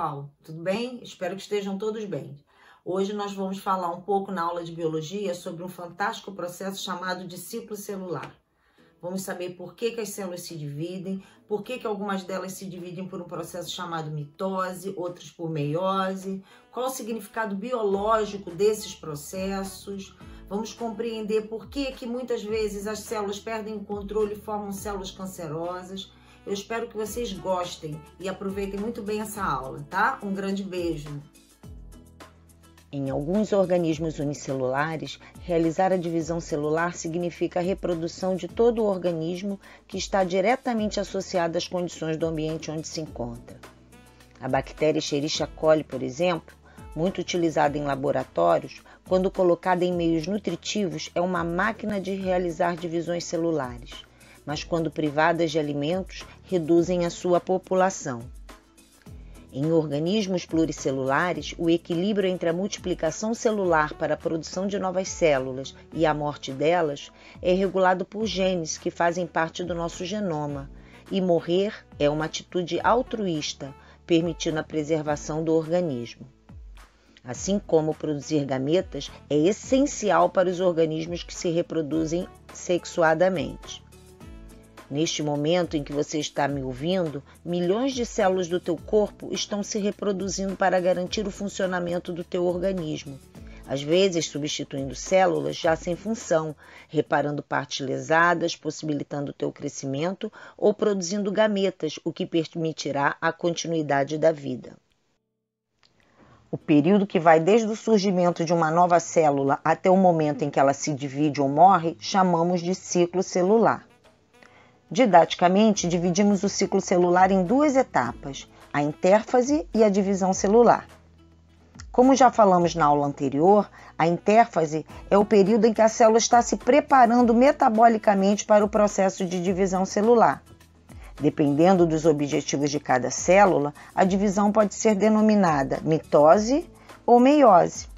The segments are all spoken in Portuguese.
pessoal, tudo bem? Espero que estejam todos bem. Hoje nós vamos falar um pouco na aula de biologia sobre um fantástico processo chamado de ciclo celular. Vamos saber por que as células se dividem, por que algumas delas se dividem por um processo chamado mitose, outras por meiose, qual o significado biológico desses processos. Vamos compreender por que muitas vezes as células perdem o controle e formam células cancerosas. Eu espero que vocês gostem e aproveitem muito bem essa aula, tá? Um grande beijo! Em alguns organismos unicelulares, realizar a divisão celular significa a reprodução de todo o organismo que está diretamente associado às condições do ambiente onde se encontra. A bactéria Escherichia coli, por exemplo, muito utilizada em laboratórios, quando colocada em meios nutritivos, é uma máquina de realizar divisões celulares, mas quando privadas de alimentos, reduzem a sua população. Em organismos pluricelulares, o equilíbrio entre a multiplicação celular para a produção de novas células e a morte delas é regulado por genes que fazem parte do nosso genoma, e morrer é uma atitude altruísta, permitindo a preservação do organismo. Assim como produzir gametas é essencial para os organismos que se reproduzem sexuadamente. Neste momento em que você está me ouvindo, milhões de células do teu corpo estão se reproduzindo para garantir o funcionamento do teu organismo, às vezes substituindo células já sem função, reparando partes lesadas, possibilitando o teu crescimento ou produzindo gametas, o que permitirá a continuidade da vida. O período que vai desde o surgimento de uma nova célula até o momento em que ela se divide ou morre, chamamos de ciclo celular. Didaticamente, dividimos o ciclo celular em duas etapas, a intérfase e a divisão celular. Como já falamos na aula anterior, a intérfase é o período em que a célula está se preparando metabolicamente para o processo de divisão celular. Dependendo dos objetivos de cada célula, a divisão pode ser denominada mitose ou meiose.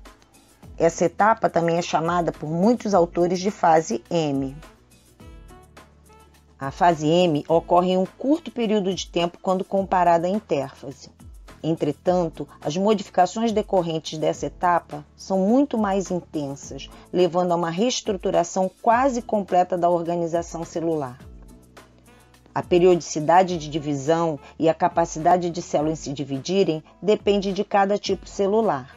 Essa etapa também é chamada por muitos autores de fase M. A fase M ocorre em um curto período de tempo quando comparada à intérfase. Entretanto, as modificações decorrentes dessa etapa são muito mais intensas, levando a uma reestruturação quase completa da organização celular. A periodicidade de divisão e a capacidade de células se dividirem depende de cada tipo celular.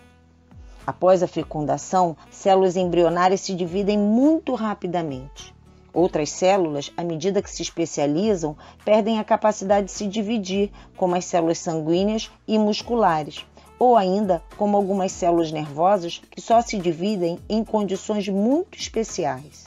Após a fecundação, células embrionárias se dividem muito rapidamente. Outras células, à medida que se especializam, perdem a capacidade de se dividir, como as células sanguíneas e musculares, ou ainda como algumas células nervosas que só se dividem em condições muito especiais.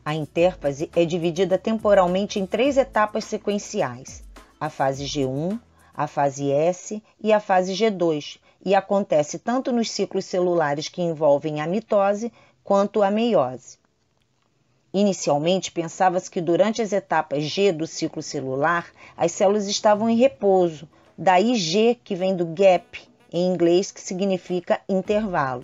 A intérfase é dividida temporalmente em 3 etapas sequenciais, a fase G1, a fase S e a fase G2, e acontece tanto nos ciclos celulares que envolvem a mitose quanto a meiose. Inicialmente, pensava-se que durante as etapas G do ciclo celular, as células estavam em repouso, daí G, que vem do gap, em inglês, que significa intervalo.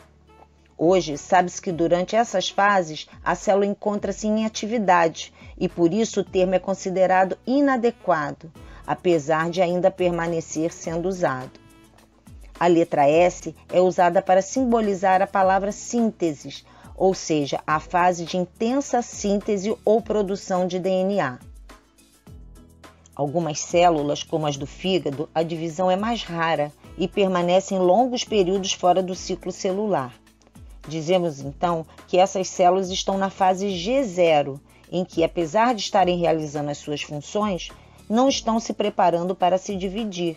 Hoje, sabe-se que durante essas fases, a célula encontra-se em atividade e, por isso, o termo é considerado inadequado, apesar de ainda permanecer sendo usado. A letra S é usada para simbolizar a palavra síntese, ou seja, a fase de intensa síntese ou produção de DNA. Algumas células, como as do fígado, a divisão é mais rara e permanecem longos períodos fora do ciclo celular. Dizemos então que essas células estão na fase G0, em que, apesar de estarem realizando as suas funções, não estão se preparando para se dividir.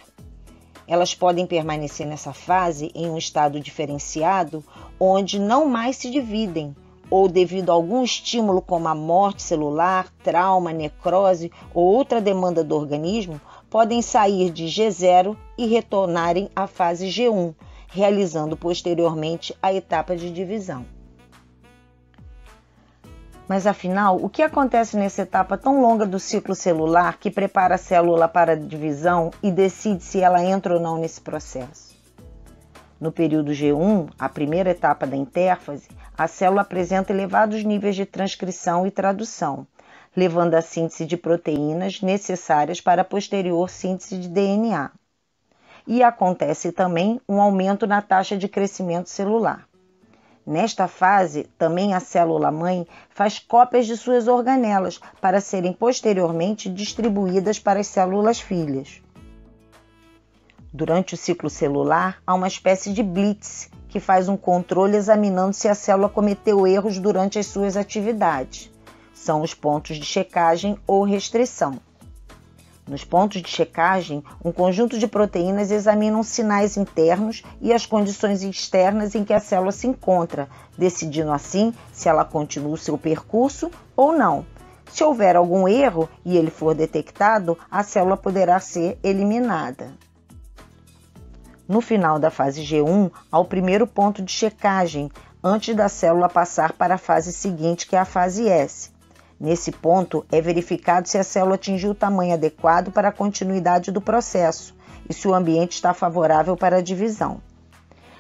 Elas podem permanecer nessa fase em um estado diferenciado, onde não mais se dividem, ou devido a algum estímulo como a morte celular, trauma, necrose ou outra demanda do organismo, podem sair de G0 e retornarem à fase G1, realizando posteriormente a etapa de divisão. Mas afinal, o que acontece nessa etapa tão longa do ciclo celular que prepara a célula para a divisão e decide se ela entra ou não nesse processo? No período G1, a primeira etapa da intérfase, a célula apresenta elevados níveis de transcrição e tradução, levando à síntese de proteínas necessárias para a posterior síntese de DNA. e acontece também um aumento na taxa de crescimento celular. Nesta fase, também a célula-mãe faz cópias de suas organelas para serem posteriormente distribuídas para as células-filhas. Durante o ciclo celular, há uma espécie de blitz, que faz um controle examinando se a célula cometeu erros durante as suas atividades. São os pontos de checagem ou restrição. Nos pontos de checagem, um conjunto de proteínas examinam sinais internos e as condições externas em que a célula se encontra, decidindo assim se ela continua o seu percurso ou não. Se houver algum erro e ele for detectado, a célula poderá ser eliminada. No final da fase G1, há o primeiro ponto de checagem, antes da célula passar para a fase seguinte, que é a fase S. Nesse ponto, é verificado se a célula atingiu o tamanho adequado para a continuidade do processo e se o ambiente está favorável para a divisão.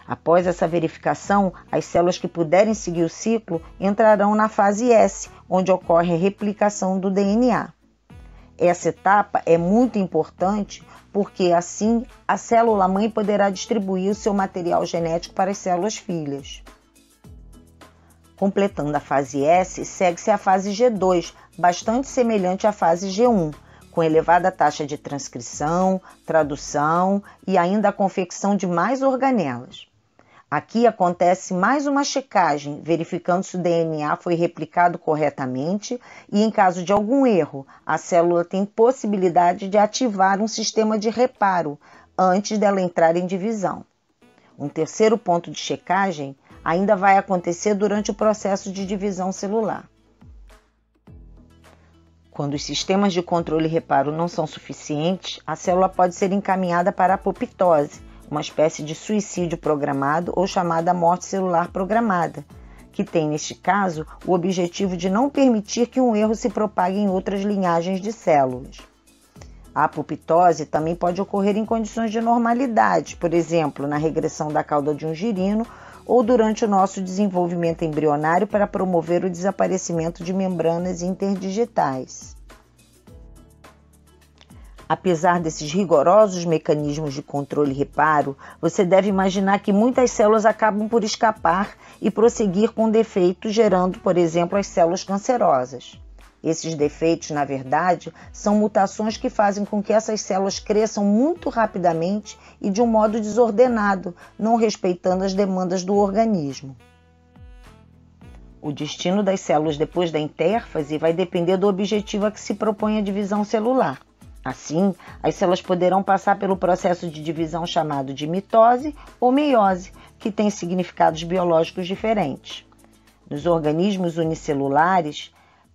Após essa verificação, as células que puderem seguir o ciclo entrarão na fase S, onde ocorre a replicação do DNA. Essa etapa é muito importante porque, assim, a célula-mãe poderá distribuir o seu material genético para as células-filhas. Completando a fase S, segue-se a fase G2, bastante semelhante à fase G1, com elevada taxa de transcrição, tradução e ainda a confecção de mais organelas. Aqui acontece mais uma checagem, verificando se o DNA foi replicado corretamente e, em caso de algum erro, a célula tem possibilidade de ativar um sistema de reparo antes dela entrar em divisão. Um terceiro ponto de checagem ainda vai acontecer durante o processo de divisão celular. Quando os sistemas de controle e reparo não são suficientes, a célula pode ser encaminhada para a apoptose, uma espécie de suicídio programado ou chamada morte celular programada, que tem, neste caso, o objetivo de não permitir que um erro se propague em outras linhagens de células. A apoptose também pode ocorrer em condições de normalidade, por exemplo, na regressão da cauda de um girino ou durante o nosso desenvolvimento embrionário para promover o desaparecimento de membranas interdigitais. Apesar desses rigorosos mecanismos de controle e reparo, você deve imaginar que muitas células acabam por escapar e prosseguir com defeitos, gerando, por exemplo, as células cancerosas. Esses defeitos, na verdade, são mutações que fazem com que essas células cresçam muito rapidamente e de um modo desordenado, não respeitando as demandas do organismo. O destino das células depois da intérfase vai depender do objetivo a que se propõe a divisão celular. Assim, as células poderão passar pelo processo de divisão chamado de mitose ou meiose, que tem significados biológicos diferentes. Nos organismos unicelulares,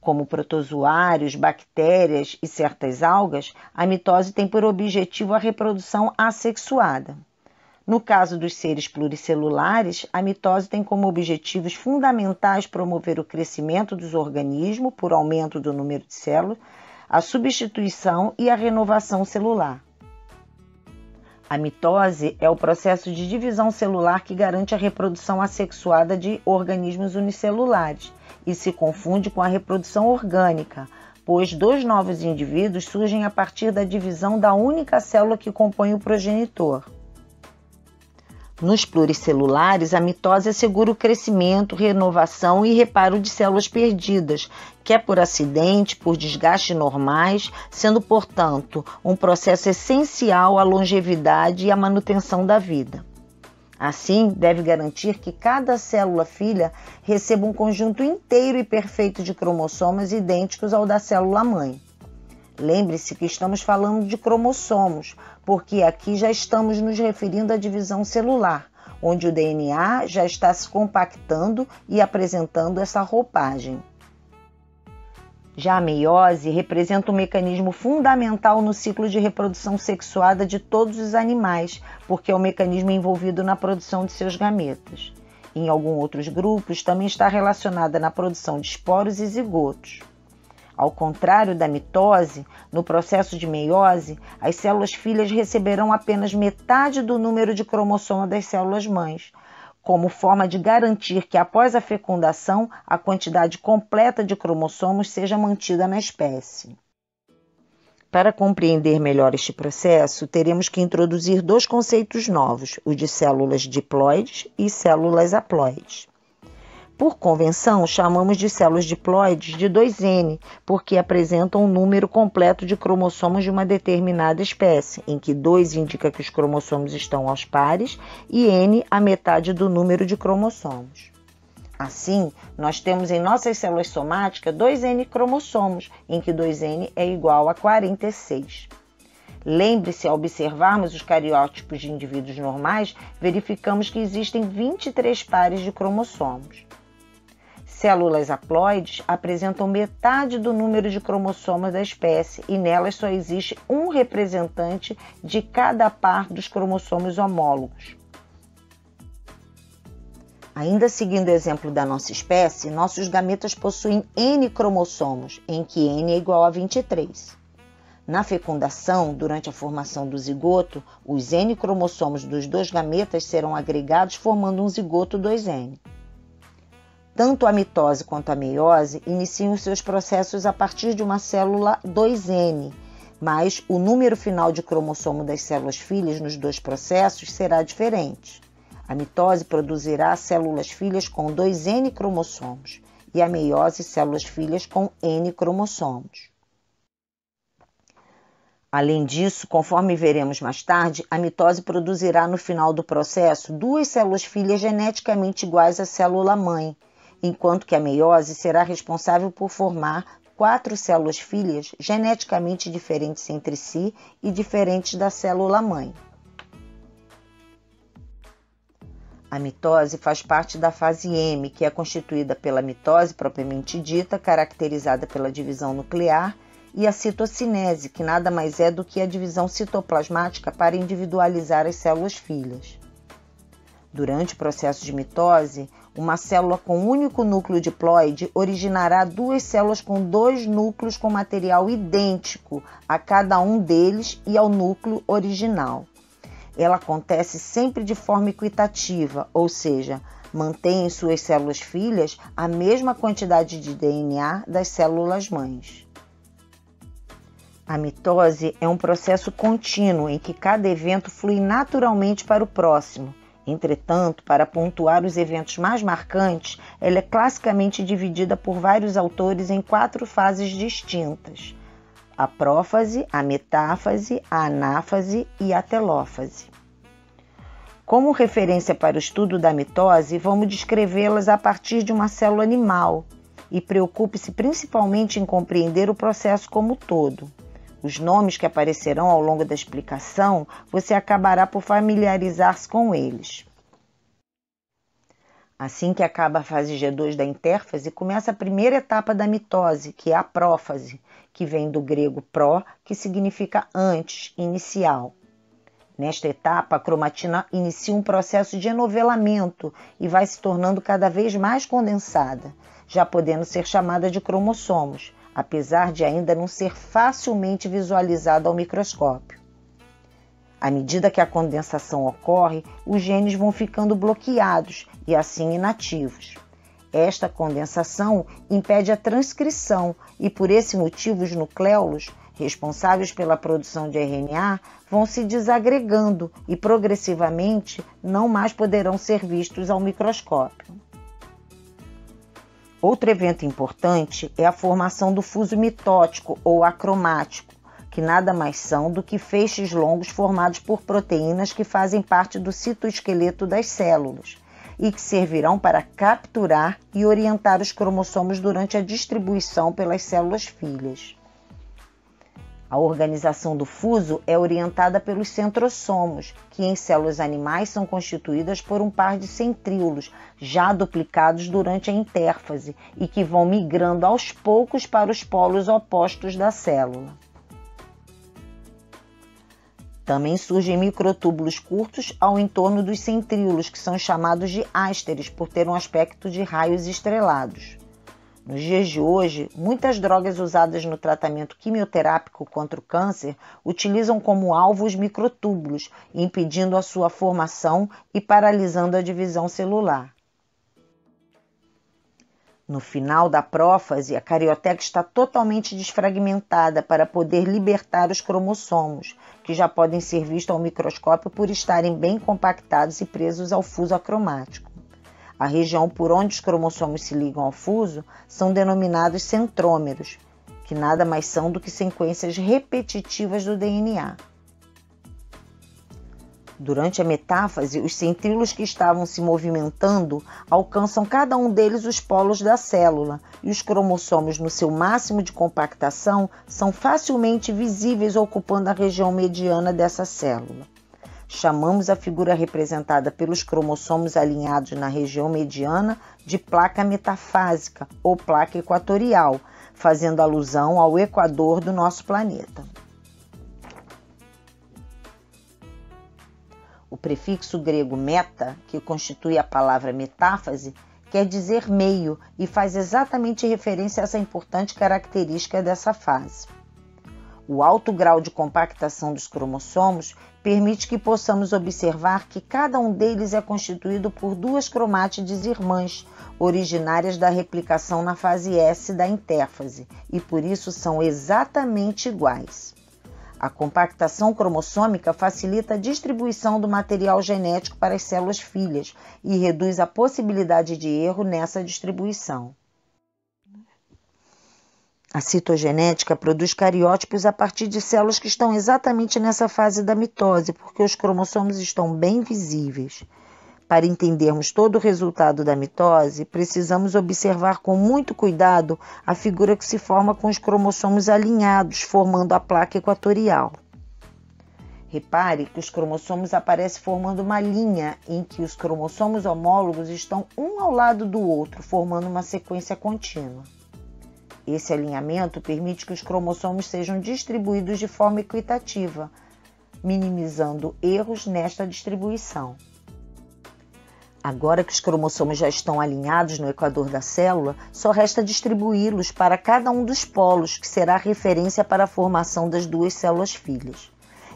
como protozoários, bactérias e certas algas, a mitose tem por objetivo a reprodução assexuada. No caso dos seres pluricelulares, a mitose tem como objetivos fundamentais promover o crescimento dos organismos por aumento do número de células, a substituição e a renovação celular. A mitose é o processo de divisão celular que garante a reprodução assexuada de organismos unicelulares e se confunde com a reprodução orgânica, pois dois novos indivíduos surgem a partir da divisão da única célula que compõe o progenitor. Nos pluricelulares, a mitose assegura o crescimento, renovação e reparo de células perdidas, quer por acidente, por desgaste normais, sendo, portanto, um processo essencial à longevidade e à manutenção da vida. Assim, deve garantir que cada célula filha receba um conjunto inteiro e perfeito de cromossomos idênticos ao da célula-mãe. Lembre-se que estamos falando de cromossomos, porque aqui já estamos nos referindo à divisão celular, onde o DNA já está se compactando e apresentando essa roupagem. Já a meiose representa um mecanismo fundamental no ciclo de reprodução sexuada de todos os animais, porque é o mecanismo envolvido na produção de seus gametas. Em alguns outros grupos, também está relacionada na produção de esporos e zigotos. Ao contrário da mitose, no processo de meiose, as células filhas receberão apenas metade do número de cromossomos das células mães, como forma de garantir que após a fecundação, a quantidade completa de cromossomos seja mantida na espécie. Para compreender melhor este processo, teremos que introduzir dois conceitos novos, o de células diploides e células haploides. Por convenção, chamamos de células diploides de 2N, porque apresentam um número completo de cromossomos de uma determinada espécie, em que 2 indica que os cromossomos estão aos pares e N a metade do número de cromossomos. Assim, nós temos em nossas células somáticas 2N cromossomos, em que 2N é igual a 46. Lembre-se, ao observarmos os cariótipos de indivíduos normais, verificamos que existem 23 pares de cromossomos. Células haploides apresentam metade do número de cromossomos da espécie e nelas só existe um representante de cada par dos cromossomos homólogos. Ainda seguindo o exemplo da nossa espécie, nossos gametas possuem N cromossomos, em que N é igual a 23. Na fecundação, durante a formação do zigoto, os N cromossomos dos dois gametas serão agregados formando um zigoto 2N. Tanto a mitose quanto a meiose iniciam seus processos a partir de uma célula 2N, mas o número final de cromossomo das células filhas nos dois processos será diferente. A mitose produzirá células filhas com 2N cromossomos e a meiose células filhas com N cromossomos. Além disso, conforme veremos mais tarde, a mitose produzirá no final do processo duas células filhas geneticamente iguais à célula-mãe, enquanto que a meiose será responsável por formar 4 células filhas geneticamente diferentes entre si e diferentes da célula-mãe. A mitose faz parte da fase M, que é constituída pela mitose propriamente dita, caracterizada pela divisão nuclear, e a citocinese, que nada mais é do que a divisão citoplasmática para individualizar as células filhas. Durante o processo de mitose, uma célula com um único núcleo diploide originará duas células com dois núcleos com material idêntico a cada um deles e ao núcleo original. Ela acontece sempre de forma equitativa, ou seja, mantém em suas células filhas a mesma quantidade de DNA das células mães. A mitose é um processo contínuo em que cada evento flui naturalmente para o próximo. Entretanto, para pontuar os eventos mais marcantes, ela é classicamente dividida por vários autores em 4 fases distintas: a prófase, a metáfase, a anáfase e a telófase. Como referência para o estudo da mitose, vamos descrevê-las a partir de uma célula animal e preocupe-se principalmente em compreender o processo como um todo. Os nomes que aparecerão ao longo da explicação, você acabará por familiarizar-se com eles. Assim que acaba a fase G2 da intérfase, começa a primeira etapa da mitose, que é a prófase, que vem do grego pró, que significa antes, inicial. Nesta etapa, a cromatina inicia um processo de enovelamento e vai se tornando cada vez mais condensada, já podendo ser chamada de cromossomos, apesar de ainda não ser facilmente visualizada ao microscópio. À medida que a condensação ocorre, os genes vão ficando bloqueados e assim inativos. Esta condensação impede a transcrição e, por esse motivo, os nucléolos, responsáveis pela produção de RNA, vão se desagregando e, progressivamente, não mais poderão ser vistos ao microscópio. Outro evento importante é a formação do fuso mitótico ou acromático, que nada mais são do que feixes longos formados por proteínas que fazem parte do citoesqueleto das células e que servirão para capturar e orientar os cromossomos durante a distribuição pelas células filhas. A organização do fuso é orientada pelos centrossomos, que em células animais são constituídas por um par de centríolos, já duplicados durante a intérfase, e que vão migrando aos poucos para os polos opostos da célula. Também surgem microtúbulos curtos ao entorno dos centríolos, que são chamados de ásteres, por ter um aspecto de raios estrelados. Nos dias de hoje, muitas drogas usadas no tratamento quimioterápico contra o câncer utilizam como alvo os microtúbulos, impedindo a sua formação e paralisando a divisão celular. No final da prófase, a carioteca está totalmente desfragmentada para poder libertar os cromossomos, que já podem ser vistos ao microscópio por estarem bem compactados e presos ao fuso acromático. A região por onde os cromossomos se ligam ao fuso são denominados centrômeros, que nada mais são do que sequências repetitivas do DNA. Durante a metáfase, os centríolos que estavam se movimentando alcançam cada um deles os polos da célula e os cromossomos no seu máximo de compactação são facilmente visíveis ocupando a região mediana dessa célula. Chamamos a figura representada pelos cromossomos alinhados na região mediana de placa metafásica ou placa equatorial, fazendo alusão ao equador do nosso planeta. O prefixo grego meta, que constitui a palavra metáfase, quer dizer meio e faz exatamente referência a essa importante característica dessa fase. O alto grau de compactação dos cromossomos permite que possamos observar que cada um deles é constituído por duas cromátides irmãs, originárias da replicação na fase S da intérfase, e por isso são exatamente iguais. A compactação cromossômica facilita a distribuição do material genético para as células filhas e reduz a possibilidade de erro nessa distribuição. A citogenética produz cariótipos a partir de células que estão exatamente nessa fase da mitose, porque os cromossomos estão bem visíveis. Para entendermos todo o resultado da mitose, precisamos observar com muito cuidado a figura que se forma com os cromossomos alinhados, formando a placa equatorial. Repare que os cromossomos aparecem formando uma linha em que os cromossomos homólogos estão um ao lado do outro, formando uma sequência contínua. Esse alinhamento permite que os cromossomos sejam distribuídos de forma equitativa, minimizando erros nesta distribuição. Agora que os cromossomos já estão alinhados no equador da célula, só resta distribuí-los para cada um dos polos, que será a referência para a formação das duas células filhas.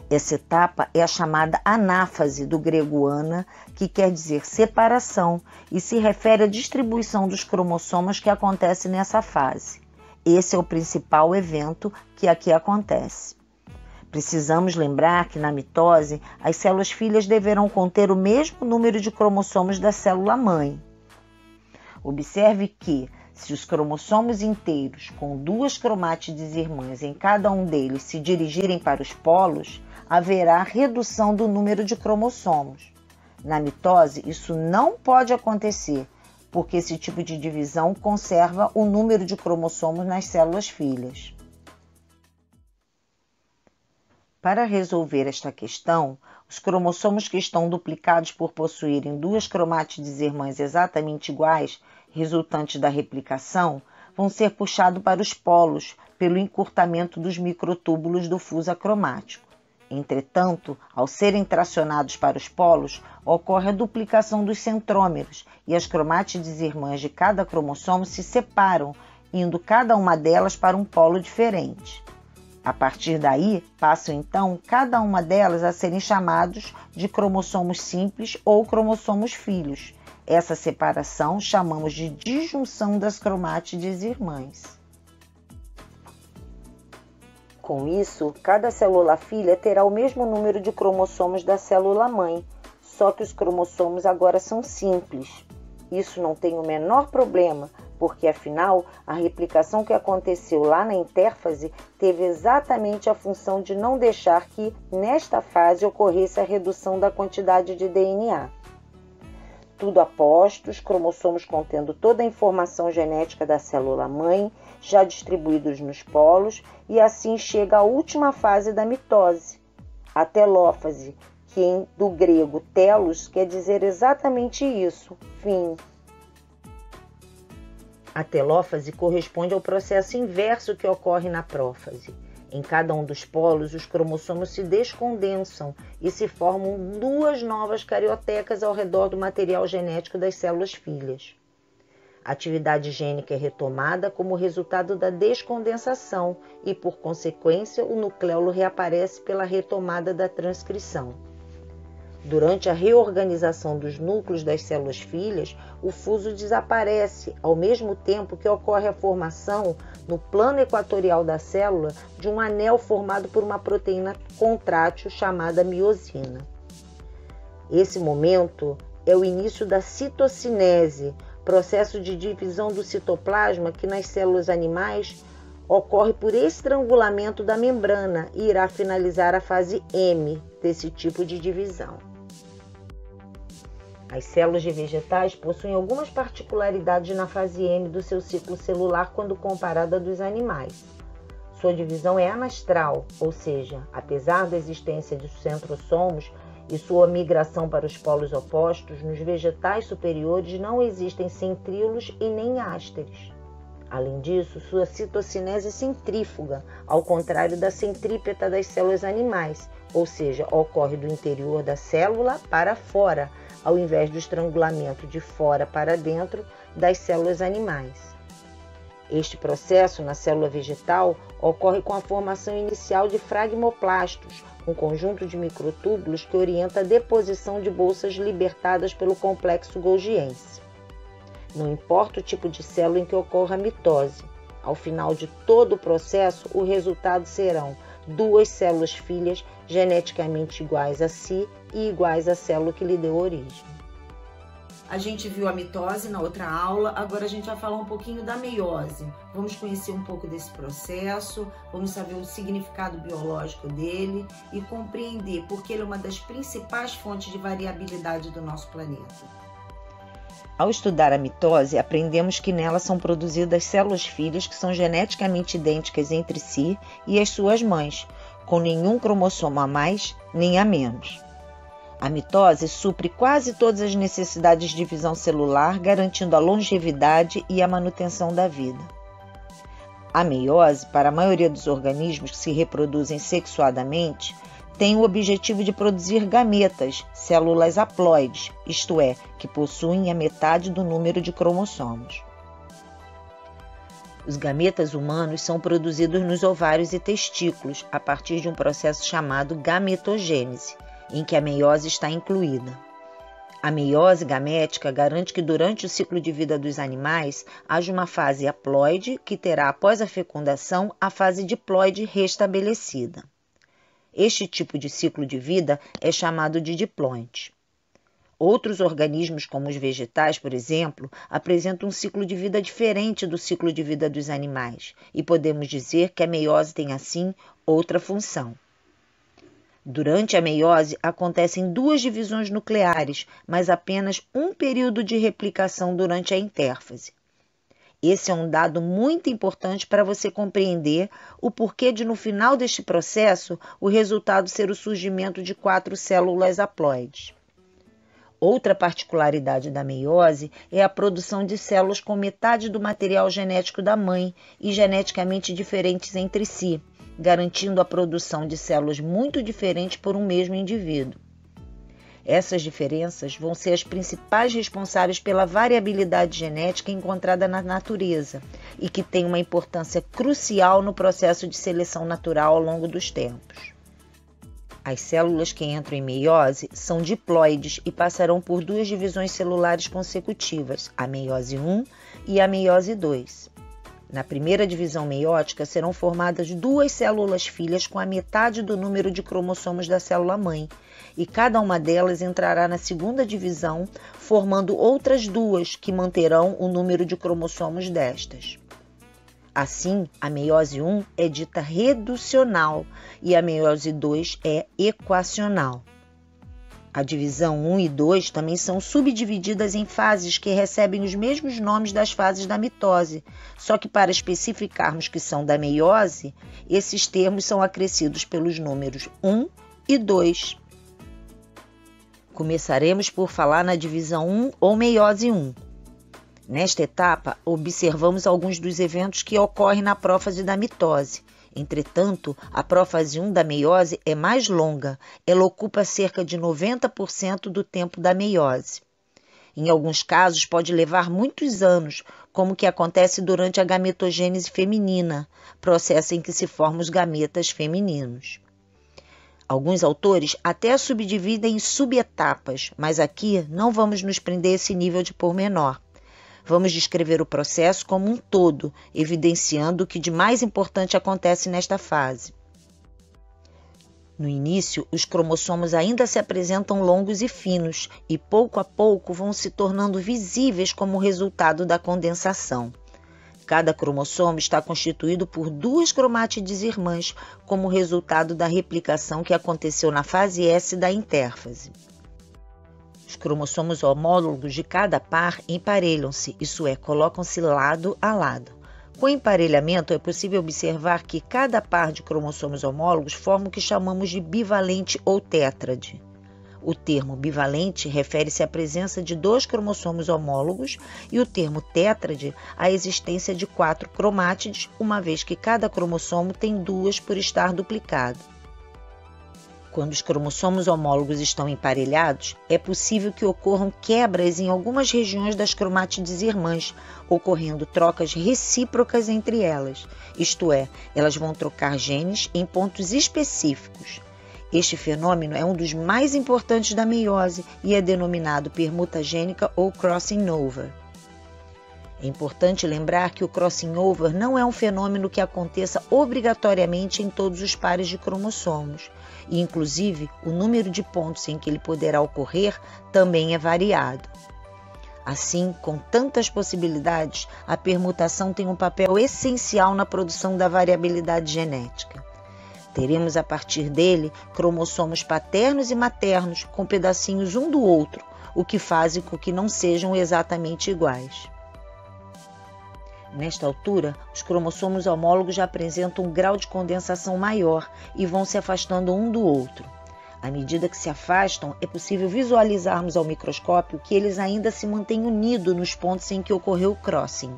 Essa etapa é a chamada anáfase, do grego ana, que quer dizer separação, e se refere à distribuição dos cromossomos que acontece nessa fase. Esse é o principal evento que aqui acontece. Precisamos lembrar que na mitose, as células filhas deverão conter o mesmo número de cromossomos da célula-mãe. Observe que, se os cromossomos inteiros com duas cromátides irmãs em cada um deles se dirigirem para os polos, haverá redução do número de cromossomos. Na mitose, isso não pode acontecer, porque esse tipo de divisão conserva o número de cromossomos nas células filhas. Para resolver esta questão, os cromossomos que estão duplicados por possuírem duas cromátides irmãs exatamente iguais, resultantes da replicação, vão ser puxados para os polos pelo encurtamento dos microtúbulos do fuso acromático. Entretanto, ao serem tracionados para os polos, ocorre a duplicação dos centrômeros e as cromátides irmãs de cada cromossomo se separam, indo cada uma delas para um polo diferente. A partir daí, passam então cada uma delas a serem chamados de cromossomos simples ou cromossomos filhos. Essa separação chamamos de disjunção das cromátides irmãs. Com isso, cada célula filha terá o mesmo número de cromossomos da célula-mãe, só que os cromossomos agora são simples. Isso não tem o menor problema, porque afinal a replicação que aconteceu lá na intérfase teve exatamente a função de não deixar que, nesta fase, ocorresse a redução da quantidade de DNA. Tudo a posto, os cromossomos contendo toda a informação genética da célula-mãe, já distribuídos nos polos, e assim chega a última fase da mitose, a telófase, que do grego telos quer dizer exatamente isso, fim. A telófase corresponde ao processo inverso que ocorre na prófase. Em cada um dos polos, os cromossomos se descondensam e se formam duas novas cariotecas ao redor do material genético das células filhas. A atividade gênica é retomada como resultado da descondensação e, por consequência, o nucleolo reaparece pela retomada da transcrição. Durante a reorganização dos núcleos das células filhas, o fuso desaparece, ao mesmo tempo que ocorre a formação, no plano equatorial da célula, de um anel formado por uma proteína contrátil chamada miosina. Esse momento é o início da citocinese, processo de divisão do citoplasma que nas células animais ocorre por estrangulamento da membrana e irá finalizar a fase M desse tipo de divisão. As células de vegetais possuem algumas particularidades na fase M do seu ciclo celular quando comparada à dos animais. Sua divisão é anastral, ou seja, apesar da existência de centrosomos e sua migração para os polos opostos, nos vegetais superiores não existem centríolos e nem ásteres. Além disso, sua citocinese é centrífuga, ao contrário da centrípeta das células animais, ou seja, ocorre do interior da célula para fora, ao invés do estrangulamento de fora para dentro das células animais. Este processo na célula vegetal ocorre com a formação inicial de fragmoplastos, um conjunto de microtúbulos que orienta a deposição de bolsas libertadas pelo complexo golgiense. Não importa o tipo de célula em que ocorra a mitose, ao final de todo o processo, o resultado serão duas células filhas geneticamente iguais a si e iguais à célula que lhe deu origem. A gente viu a mitose na outra aula, agora a gente vai falar um pouquinho da meiose. Vamos conhecer um pouco desse processo, vamos saber o significado biológico dele e compreender porque ele é uma das principais fontes de variabilidade do nosso planeta. Ao estudar a mitose, aprendemos que nela são produzidas células filhas que são geneticamente idênticas entre si e as suas mães, com nenhum cromossomo a mais nem a menos. A mitose supre quase todas as necessidades de divisão celular, garantindo a longevidade e a manutenção da vida. A meiose, para a maioria dos organismos que se reproduzem sexuadamente, tem o objetivo de produzir gametas, células haploides, isto é, que possuem a metade do número de cromossomos. Os gametas humanos são produzidos nos ovários e testículos a partir de um processo chamado gametogênese, em que a meiose está incluída. A meiose gamética garante que durante o ciclo de vida dos animais haja uma fase haploide que terá após a fecundação a fase diploide restabelecida. Este tipo de ciclo de vida é chamado de diploide. Outros organismos, como os vegetais, por exemplo, apresentam um ciclo de vida diferente do ciclo de vida dos animais, e podemos dizer que a meiose tem, assim, outra função. Durante a meiose, acontecem duas divisões nucleares, mas apenas um período de replicação durante a intérfase. Esse é um dado muito importante para você compreender o porquê de, no final deste processo, o resultado ser o surgimento de 4 células haploides. Outra particularidade da meiose é a produção de células com metade do material genético da mãe e geneticamente diferentes entre si, garantindo a produção de células muito diferentes por um mesmo indivíduo. Essas diferenças vão ser as principais responsáveis pela variabilidade genética encontrada na natureza e que tem uma importância crucial no processo de seleção natural ao longo dos tempos. As células que entram em meiose são diploides e passarão por 2 divisões celulares consecutivas, a meiose 1 e a meiose 2. Na primeira divisão meiótica serão formadas 2 células filhas com a metade do número de cromossomos da célula-mãe, e cada uma delas entrará na segunda divisão, formando outras 2 que manterão o número de cromossomos destas. Assim, a meiose 1 é dita reducional e a meiose 2 é equacional. A divisão 1 e 2 também são subdivididas em fases que recebem os mesmos nomes das fases da mitose, só que para especificarmos que são da meiose, esses termos são acrescidos pelos números 1 e 2. Começaremos por falar na divisão 1 ou meiose 1. Nesta etapa, observamos alguns dos eventos que ocorrem na prófase da mitose. Entretanto, a prófase 1 da meiose é mais longa, ela ocupa cerca de 90% do tempo da meiose. Em alguns casos, pode levar muitos anos, como o que acontece durante a gametogênese feminina, processo em que se formam os gametas femininos. Alguns autores até subdividem em subetapas, mas aqui não vamos nos prender a esse nível de pormenor. Vamos descrever o processo como um todo, evidenciando o que de mais importante acontece nesta fase. No início, os cromossomos ainda se apresentam longos e finos e, pouco a pouco, vão se tornando visíveis como resultado da condensação. Cada cromossomo está constituído por 2 cromátides irmãs, como resultado da replicação que aconteceu na fase S da intérfase. Os cromossomos homólogos de cada par emparelham-se, isso é, colocam-se lado a lado. Com o emparelhamento, é possível observar que cada par de cromossomos homólogos forma o que chamamos de bivalente ou tétrade. O termo bivalente refere-se à presença de 2 cromossomos homólogos e o termo tétrade à existência de 4 cromátides, uma vez que cada cromossomo tem 2 por estar duplicado. Quando os cromossomos homólogos estão emparelhados, é possível que ocorram quebras em algumas regiões das cromátides irmãs, ocorrendo trocas recíprocas entre elas, isto é, elas vão trocar genes em pontos específicos. Este fenômeno é um dos mais importantes da meiose e é denominado permuta gênica ou crossing over. É importante lembrar que o crossing over não é um fenômeno que aconteça obrigatoriamente em todos os pares de cromossomos, e inclusive o número de pontos em que ele poderá ocorrer também é variado. Assim, com tantas possibilidades, a permutação tem um papel essencial na produção da variabilidade genética. Teremos a partir dele cromossomos paternos e maternos com pedacinhos um do outro, o que faz com que não sejam exatamente iguais. Nesta altura, os cromossomos homólogos já apresentam um grau de condensação maior e vão se afastando um do outro. À medida que se afastam, é possível visualizarmos ao microscópio que eles ainda se mantêm unidos nos pontos em que ocorreu o crossing.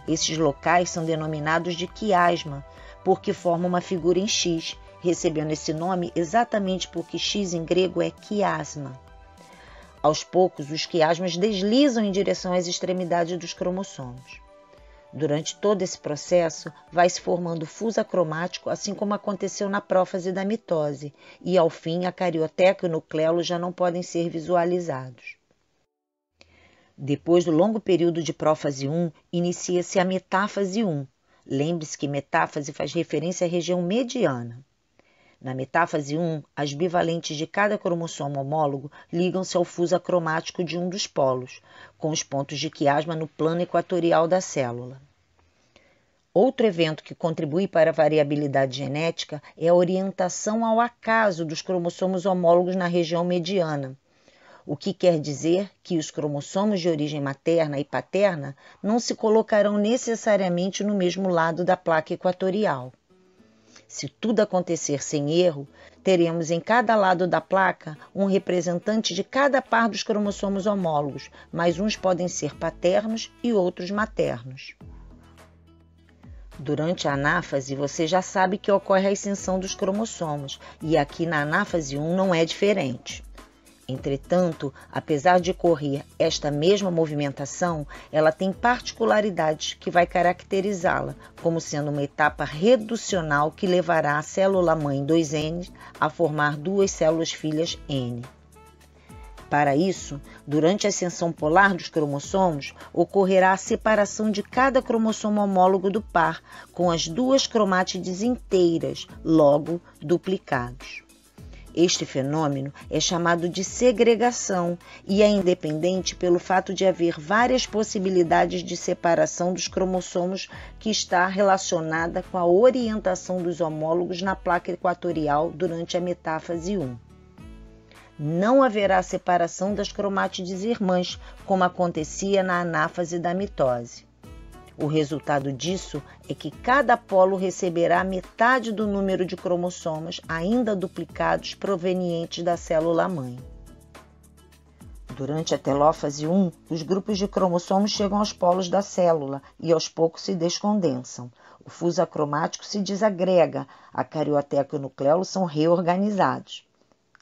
Esses locais são denominados de quiasma, porque formam uma figura em X, recebendo esse nome exatamente porque X em grego é quiasma. Aos poucos, os quiasmas deslizam em direção às extremidades dos cromossomos. Durante todo esse processo, vai se formando fuso acromático, assim como aconteceu na prófase da mitose, e ao fim a carioteca e o nucleolo já não podem ser visualizados. Depois do longo período de prófase 1, inicia-se a metáfase 1. Lembre-se que metáfase faz referência à região mediana. Na metáfase 1, as bivalentes de cada cromossomo homólogo ligam-se ao fuso acromático de um dos polos, com os pontos de quiasma no plano equatorial da célula. Outro evento que contribui para a variabilidade genética é a orientação ao acaso dos cromossomos homólogos na região mediana, o que quer dizer que os cromossomos de origem materna e paterna não se colocarão necessariamente no mesmo lado da placa equatorial. Se tudo acontecer sem erro, teremos em cada lado da placa um representante de cada par dos cromossomos homólogos, mas uns podem ser paternos e outros maternos. Durante a anáfase, você já sabe que ocorre a extensão dos cromossomos, e aqui na anáfase 1 não é diferente. Entretanto, apesar de ocorrer esta mesma movimentação, ela tem particularidades que vai caracterizá-la, como sendo uma etapa reducional que levará a célula-mãe 2N a formar 2 células-filhas N. Para isso, durante a ascensão polar dos cromossomos, ocorrerá a separação de cada cromossomo homólogo do par, com as 2 cromátides inteiras, logo duplicados. Este fenômeno é chamado de segregação e é independente pelo fato de haver várias possibilidades de separação dos cromossomos que está relacionada com a orientação dos homólogos na placa equatorial durante a metáfase 1. Não haverá separação das cromátides irmãs, como acontecia na anáfase da mitose. O resultado disso é que cada polo receberá metade do número de cromossomos ainda duplicados provenientes da célula-mãe. Durante a telófase 1, os grupos de cromossomos chegam aos polos da célula e aos poucos se descondensam. O fuso acromático se desagrega, a carioteca e o nucleolo são reorganizados.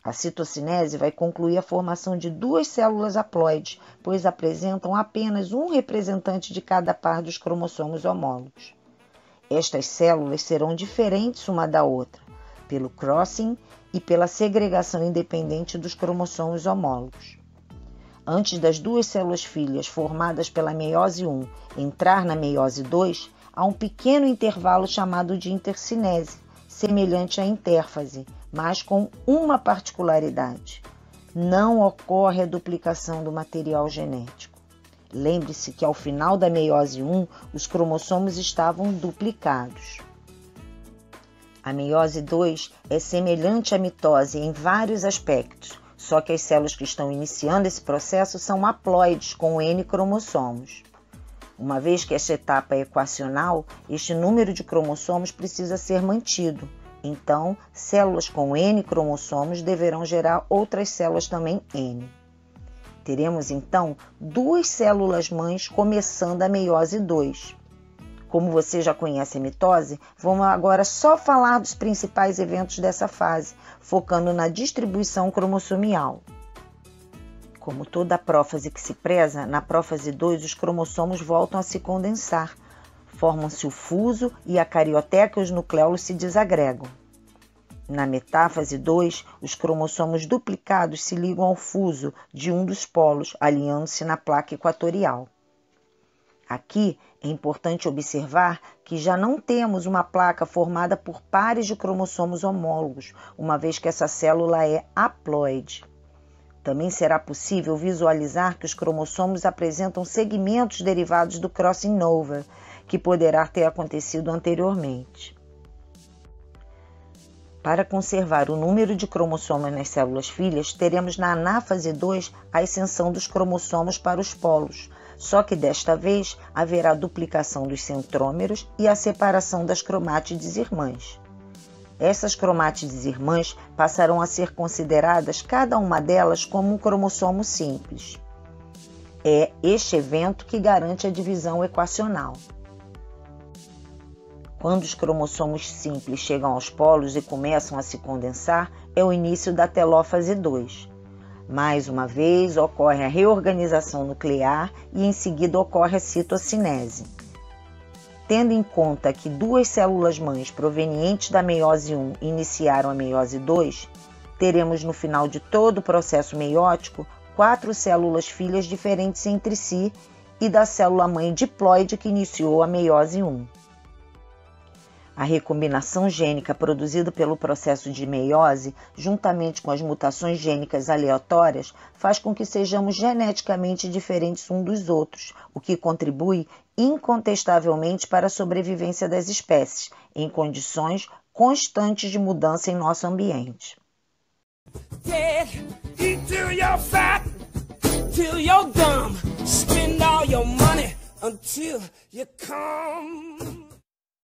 A citocinese vai concluir a formação de 2 células haploides, pois apresentam apenas um representante de cada par dos cromossomos homólogos. Estas células serão diferentes uma da outra. pelo crossing e pela segregação independente dos cromossomos homólogos. Antes das duas células filhas formadas pela meiose 1 entrar na meiose 2, há um pequeno intervalo chamado de intercinese, semelhante à intérfase, mas com uma particularidade: não ocorre a duplicação do material genético. Lembre-se que ao final da meiose 1, os cromossomos estavam duplicados. A meiose 2 é semelhante à mitose em vários aspectos, só que as células que estão iniciando esse processo são haploides com N cromossomos. Uma vez que esta etapa é equacional, este número de cromossomos precisa ser mantido. Então, células com N cromossomos deverão gerar outras células também N. Teremos, então, duas células-mães começando a meiose 2. Como você já conhece a mitose, vamos agora só falar dos principais eventos dessa fase, focando na distribuição cromossomial. Como toda prófase que se preza, na prófase 2 os cromossomos voltam a se condensar. Formam-se o fuso e a carioteca e os nucleolos se desagregam. Na metáfase 2, os cromossomos duplicados se ligam ao fuso de um dos polos, alinhando-se na placa equatorial. Aqui é importante observar que já não temos uma placa formada por pares de cromossomos homólogos, uma vez que essa célula é haploide. Também será possível visualizar que os cromossomos apresentam segmentos derivados do crossing over, que poderá ter acontecido anteriormente. Para conservar o número de cromossomos nas células filhas, teremos na anáfase 2 a extensão dos cromossomos para os polos, só que desta vez haverá duplicação dos centrômeros e a separação das cromátides irmãs. Essas cromátides irmãs passarão a ser consideradas cada uma delas como um cromossomo simples. É este evento que garante a divisão equacional. Quando os cromossomos simples chegam aos polos e começam a se condensar, é o início da telófase 2. Mais uma vez, ocorre a reorganização nuclear e em seguida ocorre a citocinese. Tendo em conta que duas células-mães provenientes da meiose 1 iniciaram a meiose 2, teremos no final de todo o processo meiótico 4 células filhas diferentes entre si e da célula-mãe diploide que iniciou a meiose 1. A recombinação gênica produzida pelo processo de meiose, juntamente com as mutações gênicas aleatórias, faz com que sejamos geneticamente diferentes uns dos outros, o que contribui incontestavelmente para a sobrevivência das espécies, em condições constantes de mudança em nosso ambiente. Eat till you're fat, till you're dumb, spend all your money until you come.